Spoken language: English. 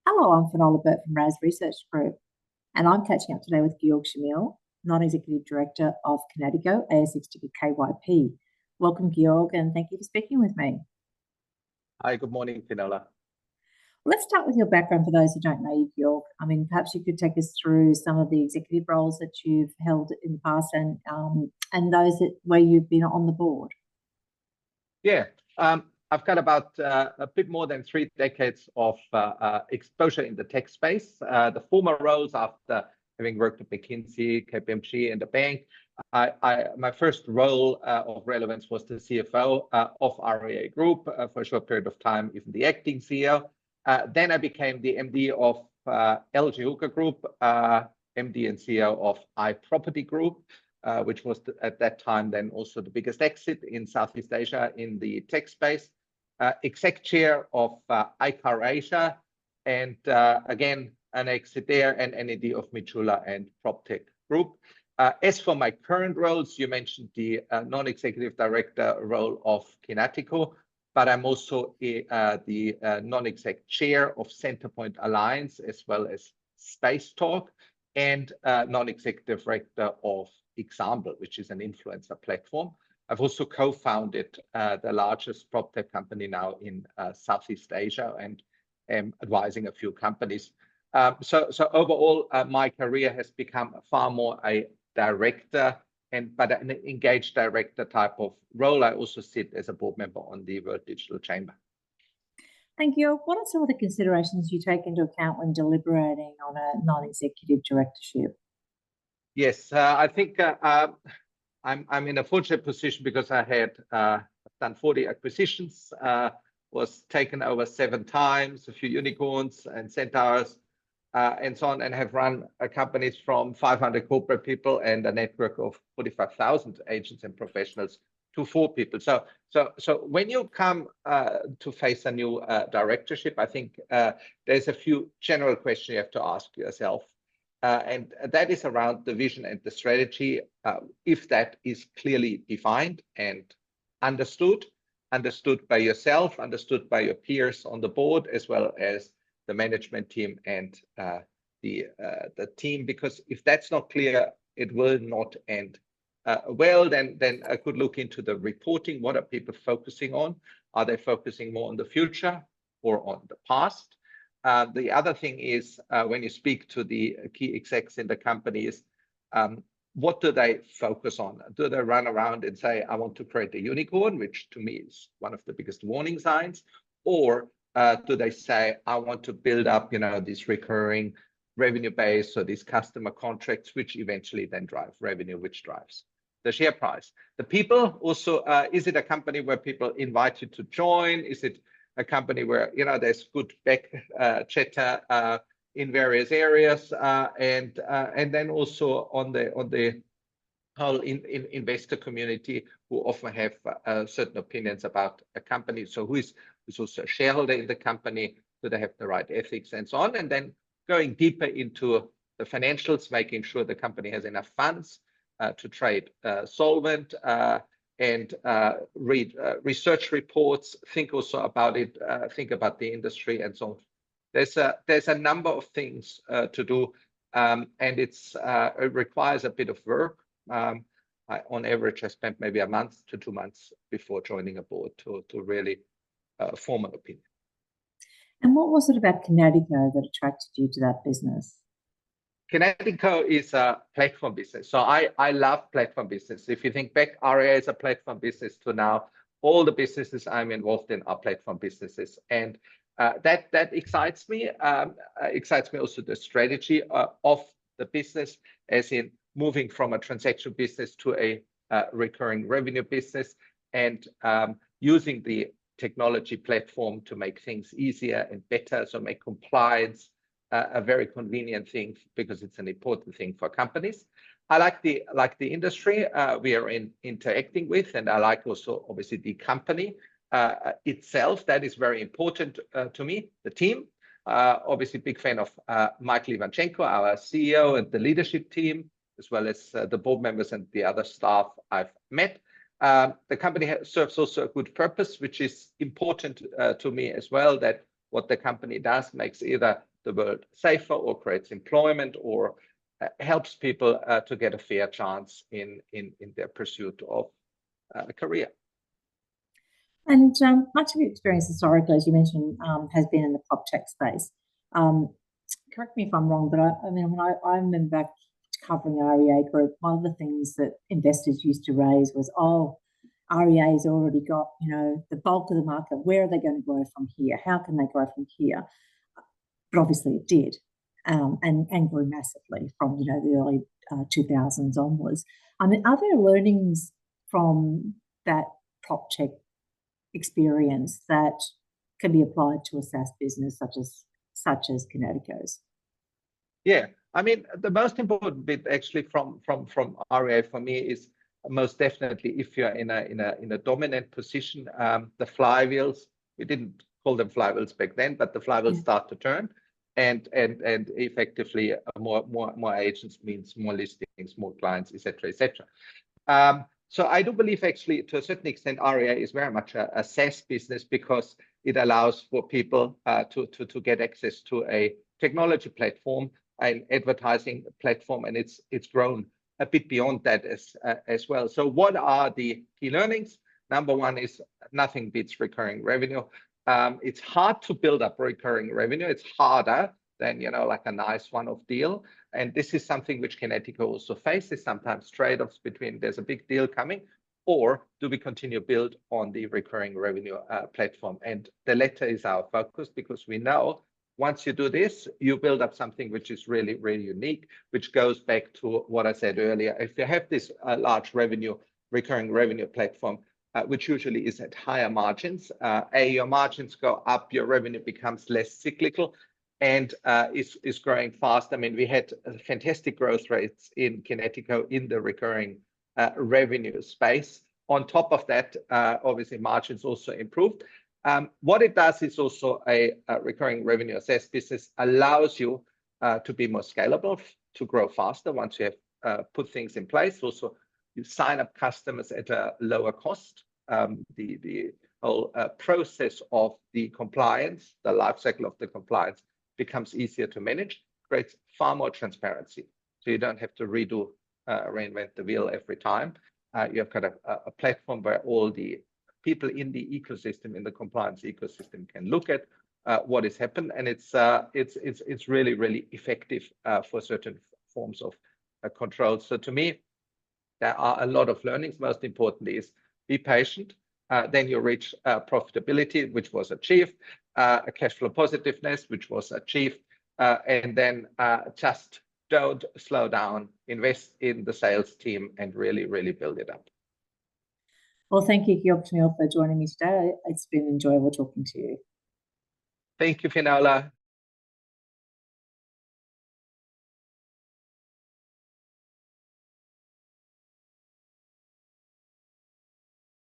Hello, I'm Finola Burke from RaaS Research Group, and I'm catching up today with Georg Chmiel, Non-Executive Director of Kinatico, ASX ticker KYP. Welcome, Georg, and thank you for speaking with me. Hi, good morning, Finola. Let's start with your background for those who don't know you, Georg. Perhaps you could take us through some of the executive roles that you've held in the past and those where you've been on the board. Yeah, I've got about a bit more than 3 decades of exposure in the tech space. The former roles after having worked at McKinsey, KPMG, and the bank, my first role of relevance was the CFO of REA Group for a short period of time, even the acting CEO. Then I became the MD of LG Hooker Group, MD and CEO of iProperty Group, which was at that time then also the biggest exit in Southeast Asia in the tech space, exec chair of iCar Asia, and again, an exit there, and NED of Mitchula and PropTech Group. As for my current roles, you mentioned the non-executive director role of Kinatico, but I'm also the non-exec chair of Centrepoint Alliance, as well as Space Talk, and non-executive director of Example, which is an influencer platform. I've also co-founded the largest PropTech company now in Southeast Asia, and am advising a few companies. So overall, my career has become far more a director, but an engaged director type of role. I also sit as a board member on the World Digital Chamber. Thank you. What are some of the considerations you take into account when deliberating on a non-executive directorship? Yes, I think I'm in a fortunate position because I had done 40 acquisitions, was taken over 7 times, a few unicorns and centaurs, and so on, and have run companies from 500 corporate people and a network of 45,000 agents and professionals to 4 people. So when you come to face a new directorship, I think there's a few general questions you have to ask yourself. And that is around the vision and the strategy, if that is clearly defined and understood by yourself, understood by your peers on the board, as well as the management team and the team. Because if that's not clear, it will not end well. Then I could look into the reporting. What are people focusing on? Are they focusing more on the future or on the past? The other thing is when you speak to the key execs in the companies, what do they focus on? Do they run around and say, I want to create a unicorn, which to me is one of the biggest warning signs? Or do they say, I want to build up, this recurring revenue base, so these customer contracts, which eventually then drive revenue, which drives the share price? The people also, is it a company where people invite you to join? Is it a company where there's good back chatter in various areas, and then also on the whole investor community, who often have certain opinions about a company. So who's also a shareholder in the company? Do they have the right ethics and so on? And then going deeper into the financials, making sure the company has enough funds to trade solvent, and read research reports, think also about it, think about the industry and so on. There's a number of things to do, and it requires a bit of work. On average, I spent maybe a month to 2 months before joining a board to really form an opinion. And what was it about Kinatico that attracted you to that business? Kinatico is a platform business. So I love platform business. If you think back, REA is a platform business to now. All the businesses I'm involved in are platform businesses. And that excites me. Excites me also the strategy of the business, as in moving from a transactional business to a recurring revenue business, and using the technology platform to make things easier and better, so make compliance a very convenient thing, because it's an important thing for companies. I like the industry we are interacting with, and I like also obviously the company itself. That is very important to me. The team, obviously big fan of Michael Ivanchenko, our CEO, and the leadership team, as well as the board members and the other staff I've met. The company serves also a good purpose, which is important to me as well, that what the company does makes either the world safer or creates employment or helps people to get a fair chance in their pursuit of a career. And much of your experience historically, as you mentioned, has been in the prop tech space. Correct me if I'm wrong, but I mean, when I remember back covering REA Group, one of the things that investors used to raise was, oh, REA's already got, the bulk of the market. Where are they going to grow from here? How can they grow from here? But obviously it did, and grew massively from, the early 2000s onwards. I mean, are there learnings from that prop tech experience that can be applied to a SaaS business such as Kinatico's? Yeah, I mean, the most important bit actually from REA for me is most definitely if you're in a dominant position, the flywheels. We didn't call them flywheels back then, but the flywheels start to turn, and effectively more agents means more listings, more clients, etc., etc. So I do believe actually to a certain extent REA is very much a SaaS business because it allows for people to get access to a technology platform, an advertising platform, and it's grown a bit beyond that as well. So what are the key learnings? Number one is nothing beats recurring revenue. It's hard to build up recurring revenue. It's harder than like a nice one-off deal. And this is something which Kinatico also faces sometimes, trade-offs between there's a big deal coming, or do we continue build on the recurring revenue platform? And the latter is our focus because we know once you do this, you build up something which is really, really unique, which goes back to what I said earlier. If you have this large recurring revenue platform, which usually is at higher margins, your margins go up, your revenue becomes less cyclical, and is growing fast. I mean, we had fantastic growth rates in Kinatico in the recurring revenue space. On top of that, obviously margins also improved. What it does is also a recurring revenue SaaS business allows you to be more scalable, to grow faster once you have put things in place. Also, you sign up customers at a lower cost. The whole process of the compliance, the life cycle of the compliance becomes easier to manage, creates far more transparency. So you don't have to reinvent the wheel every time. You've got a platform where all the people in the ecosystem, in the compliance ecosystem, can look at what has happened, and it's really, really effective for certain forms of control. So to me, there are a lot of learnings. Most importantly is be patient. Then you reach profitability, which was achieved, a cash flow positiveness, which was achieved, and then just don't slow down, invest in the sales team and really, really build it up. Well, thank you, Georg, Chmiel, for joining me today. It's been enjoyable talking to you. Thank you, Finola.